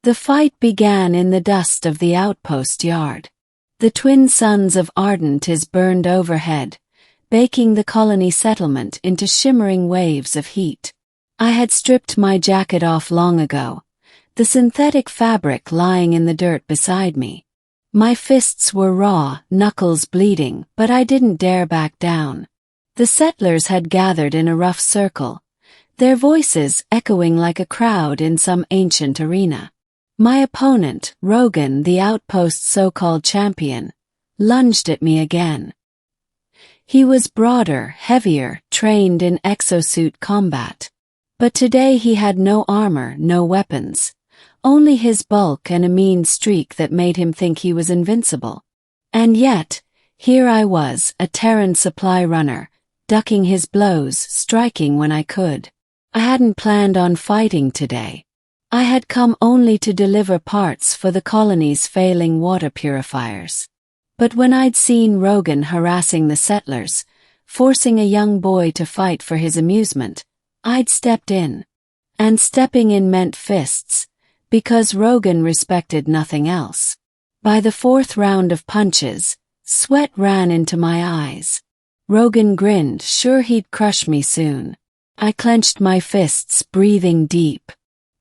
The fight began in the dust of the outpost yard. The twin suns of Ardent is burned overhead, baking the colony settlement into shimmering waves of heat. I had stripped my jacket off long ago, the synthetic fabric lying in the dirt beside me. My fists were raw, knuckles bleeding, but I didn't dare back down. The settlers had gathered in a rough circle, their voices echoing like a crowd in some ancient arena. My opponent, Rogan, the outpost's so-called champion, lunged at me again. He was broader, heavier, trained in exosuit combat. But today he had no armor, no weapons, only his bulk and a mean streak that made him think he was invincible. And yet, here I was, a Terran supply runner, ducking his blows, striking when I could. I hadn't planned on fighting today. I had come only to deliver parts for the colony's failing water purifiers. But when I'd seen Rogan harassing the settlers, forcing a young boy to fight for his amusement, I'd stepped in. And stepping in meant fists, because Rogan respected nothing else. By the fourth round of punches, sweat ran into my eyes. Rogan grinned, sure he'd crush me soon. I clenched my fists, breathing deep.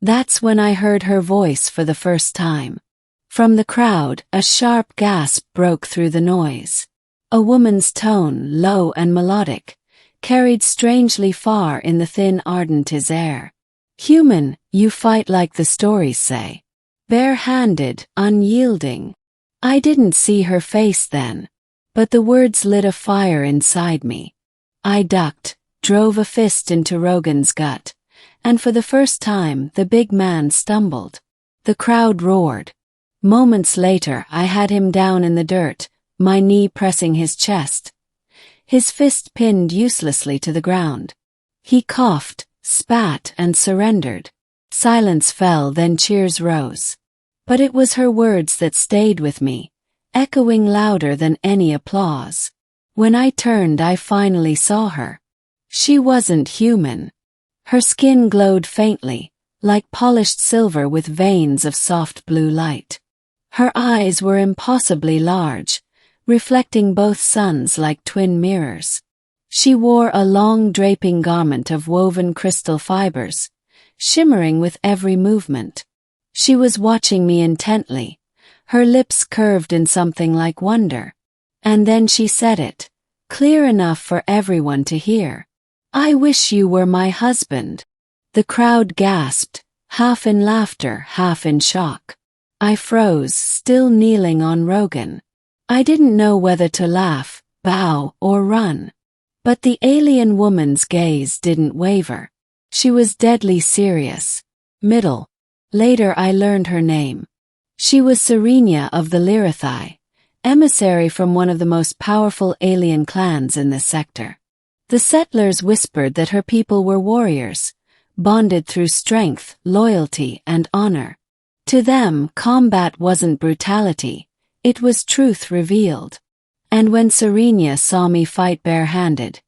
That's when I heard her voice for the first time. From the crowd, a sharp gasp broke through the noise. A woman's tone, low and melodic, carried strangely far in the thin Ardent air. Human, you fight like the stories say. Bare-handed, unyielding. I didn't see her face then, but the words lit a fire inside me. I ducked, drove a fist into Rogan's gut, and for the first time the big man stumbled. The crowd roared. Moments later I had him down in the dirt, my knee pressing his chest. His fist pinned uselessly to the ground. He coughed, spat, and surrendered. Silence fell, then cheers rose. But it was her words that stayed with me, echoing louder than any applause. When I turned, I finally saw her. She wasn't human. Her skin glowed faintly, like polished silver with veins of soft blue light. Her eyes were impossibly large, reflecting both suns like twin mirrors. She wore a long draping garment of woven crystal fibers, shimmering with every movement. She was watching me intently, her lips curved in something like wonder. And then she said it, clear enough for everyone to hear. I wish you were my husband. The crowd gasped, half in laughter, half in shock. I froze, still kneeling on Rogan. I didn't know whether to laugh, bow, or run. But the alien woman's gaze didn't waver. She was deadly serious. Middle. Later I learned her name. She was Serenia of the Lyrathi, emissary from one of the most powerful alien clans in this sector. The settlers whispered that her people were warriors, bonded through strength, loyalty, and honor. To them, combat wasn't brutality, it was truth revealed. And when Serenia saw me fight bare-handed,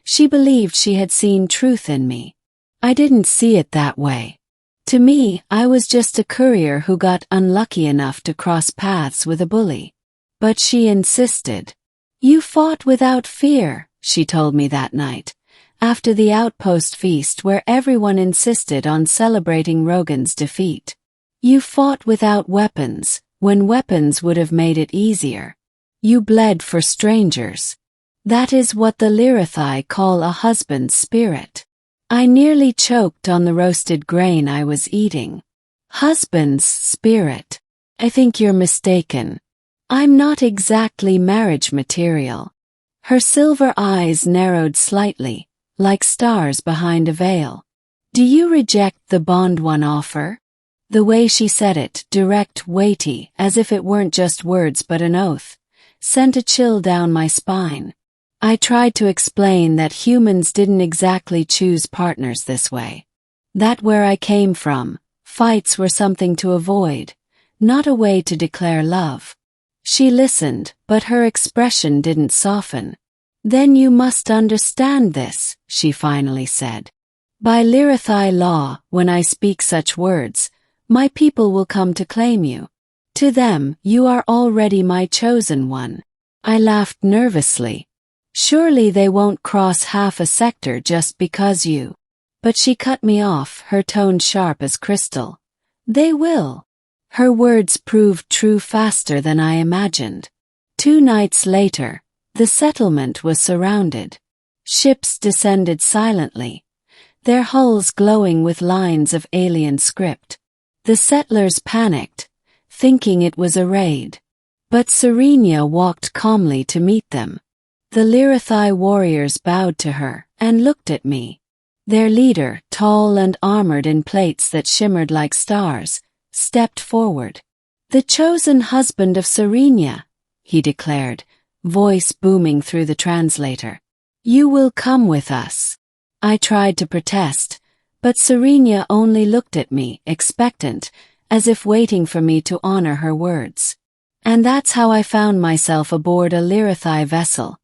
she believed she had seen truth in me. I didn't see it that way. To me, I was just a courier who got unlucky enough to cross paths with a bully. But she insisted. You fought without fear, she told me that night, after the outpost feast where everyone insisted on celebrating Rogan's defeat. You fought without weapons, when weapons would have made it easier. You bled for strangers. That is what the Lyrathi call a husband's spirit. I nearly choked on the roasted grain I was eating. Husband's spirit. I think you're mistaken. I'm not exactly marriage material. Her silver eyes narrowed slightly, like stars behind a veil. Do you reject the bond one offer? The way she said it, direct, weighty, as if it weren't just words but an oath, sent a chill down my spine. I tried to explain that humans didn't exactly choose partners this way. That where I came from, fights were something to avoid, not a way to declare love. She listened, but her expression didn't soften. Then you must understand this, she finally said. By Lyrathi law, when I speak such words, My people will come to claim you. To them, you are already my chosen one. I laughed nervously. Surely they won't cross half a sector just because you. But she cut me off, her tone sharp as crystal. They will. Her words proved true faster than I imagined. 2 nights later, the settlement was surrounded. Ships descended silently, their hulls glowing with lines of alien script. The settlers panicked, thinking it was a raid. But Serenia walked calmly to meet them. The Lyrathi warriors bowed to her and looked at me. Their leader, tall and armored in plates that shimmered like stars, stepped forward. "The chosen husband of Serenia," he declared, voice booming through the translator. "You will come with us." I tried to protest, but Serenia only looked at me, expectant, as if waiting for me to honor her words. And that's how I found myself aboard a Lyrathi vessel,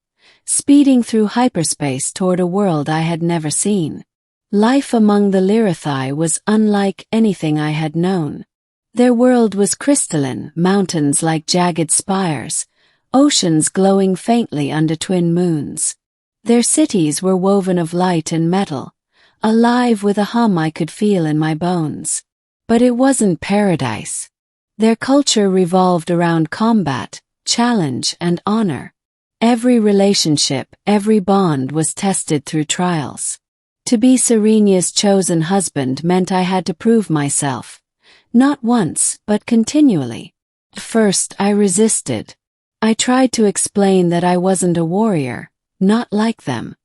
speeding through hyperspace toward a world I had never seen. Life among the Lyrathi was unlike anything I had known. Their world was crystalline, mountains like jagged spires, oceans glowing faintly under twin moons. Their cities were woven of light and metal, alive with a hum I could feel in my bones. But it wasn't paradise. Their culture revolved around combat, challenge, and honor. Every relationship, every bond was tested through trials. To be Serenia's chosen husband meant I had to prove myself, not once, but continually. At first, I resisted. I tried to explain that I wasn't a warrior, not like them.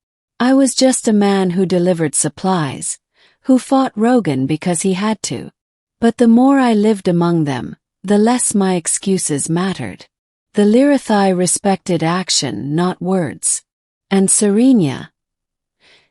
I was just a man who delivered supplies, who fought Rogan because he had to. But the more I lived among them, the less my excuses mattered. The Lyrathi respected action, not words. And Serenia,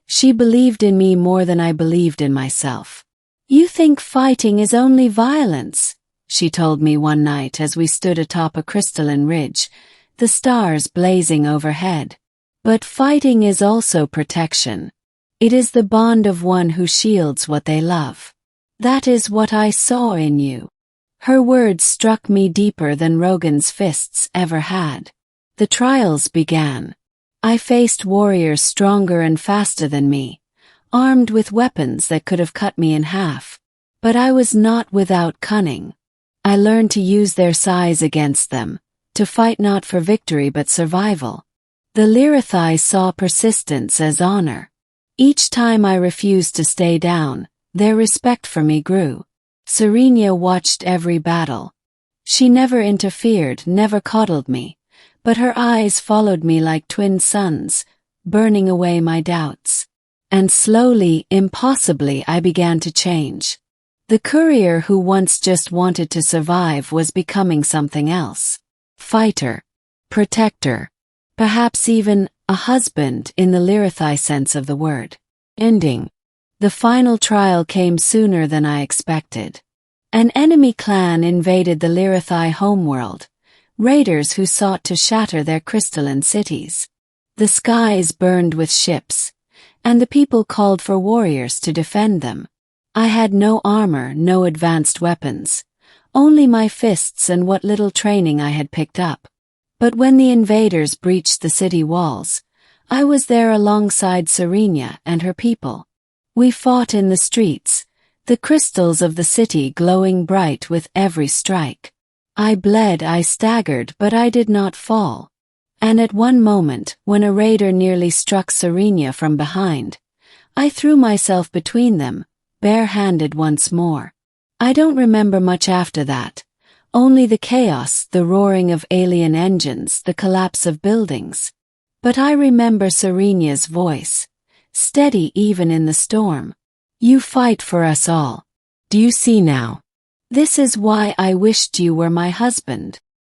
she believed in me more than I believed in myself. "You think fighting is only violence," she told me one night as we stood atop a crystalline ridge, the stars blazing overhead. "But fighting is also protection. It is the bond of one who shields what they love. That is what I saw in you." Her words struck me deeper than Rogan's fists ever had. The trials began. I faced warriors stronger and faster than me, armed with weapons that could have cut me in half. But I was not without cunning. I learned to use their size against them, to fight not for victory but survival. The Lyrathi saw persistence as honor. Each time I refused to stay down, their respect for me grew. Serenia watched every battle. She never interfered, never coddled me, but her eyes followed me like twin suns, burning away my doubts. And slowly, impossibly, I began to change. The courier who once just wanted to survive was becoming something else. Fighter, protector, perhaps even a husband in the Lyrathi sense of the word. Ending. The final trial came sooner than I expected. An enemy clan invaded the Lyrathi homeworld, raiders who sought to shatter their crystalline cities. The skies burned with ships, and the people called for warriors to defend them. I had no armor, no advanced weapons, only my fists and what little training I had picked up. But when the invaders breached the city walls, I was there alongside Serenia and her people. We fought in the streets, the crystals of the city glowing bright with every strike. I bled, I staggered, but I did not fall. And at one moment, when a raider nearly struck Serenia from behind, I threw myself between them, bare-handed once more. I don't remember much after that, only the chaos, the roaring of alien engines, the collapse of buildings. But I remember Serenia's voice, steady even in the storm. "You fight for us all. Do you see now? This is why I wished you were my husband."